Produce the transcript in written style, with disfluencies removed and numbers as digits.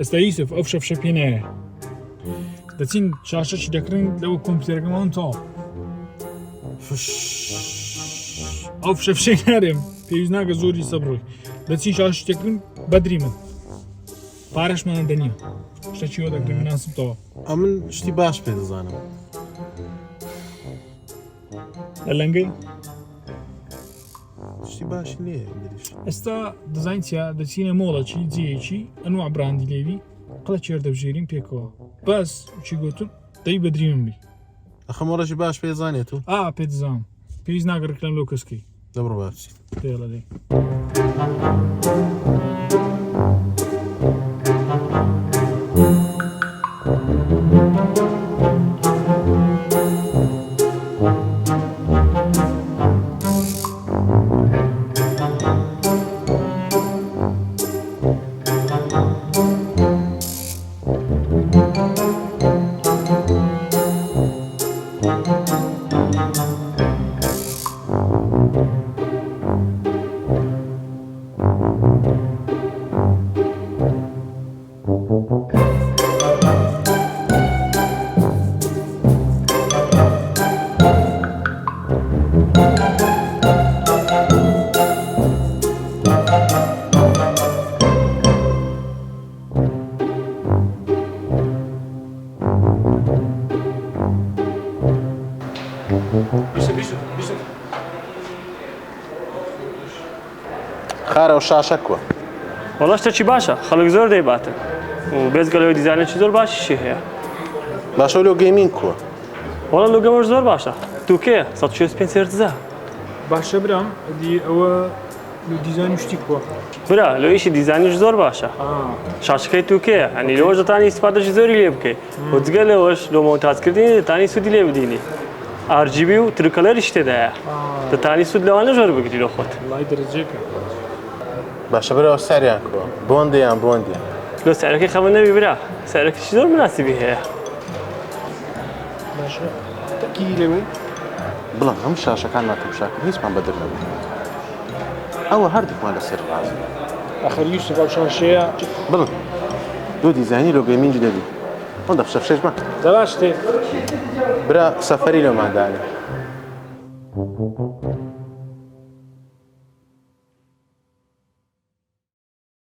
ئێستا یوسف ئەو شەفشە پێ نایە دەچین شاشەشی دەکڕین لەوە کۆمپیوتەرەکەمەوە تەواو ئەو شەفشەی نارێم پێویست ناکە زۆری سەبڕۆی دەچین شاشەش دەکڕین بەدری من پارەشمان دەنیە شتێکی وە دەکرێن ناسبتەوە من شتی باش پێ دەزانم لە لەنگەی شتی باشی نییە ئەمریش ئێستا دەزین چیا دەچینە مۆڵەکی جێیەکی ئەنوع براندی لێوی قڵە چێر دەبژێرین پێکەوە بەس چی گوتم دەی بەدری من بی ئەخەمەڕەشی باش پێ زانێت و پێ دەزانم پێویست ناگەڕکلم لەو کەسکەی دەبڕ باچی پێڵە دەی خارە و شاشە کووە وەڵا شتێکی باشە خەڵک زۆر دەیباتن و بێزگەلەوەی دیزانێکی زۆر باشیشی هەیە باشە لۆ گەیمین کووە وەڵا لۆگەمەش زۆر باشە دووکەیە 165 هێرتزە باشە برام دی ئەوە دیزانی شتی کووە برا لۆیشی دیزانیش زۆر باشە شاشەکەی تووکەیە هەنی لەوەش دەتانی ئیسپادەشی زۆری لێ بکەیت و جگە لەوەش لۆ مۆنتاژکردنی دەتانی سوودی لێ بدینی RGB و ترکەلەریش تێدایە دەتانی سوود لەوانە زۆر بگری لە خۆت وڵای دەرەجێکە باشە برەوە ساریان کووە بۆندیان بۆندیان لۆ سەرەکەی خەمە نەبی برا سەرەکەشی زۆر مناسیبی هەیە باشە تەکی لەوەی بڵم هەم شاشەکان ناتەمشاکە هیچمان بەدر نەبوو ئەوە هەردووکمان لەسەر ڕازی ئەخەر یوسف ئەو شاشەیە بڵم دۆ دیزانی لۆ گەیمینج دەبی ئەو دەفشەفشێش مە دەباش تێ برا سەفەری لەماندانە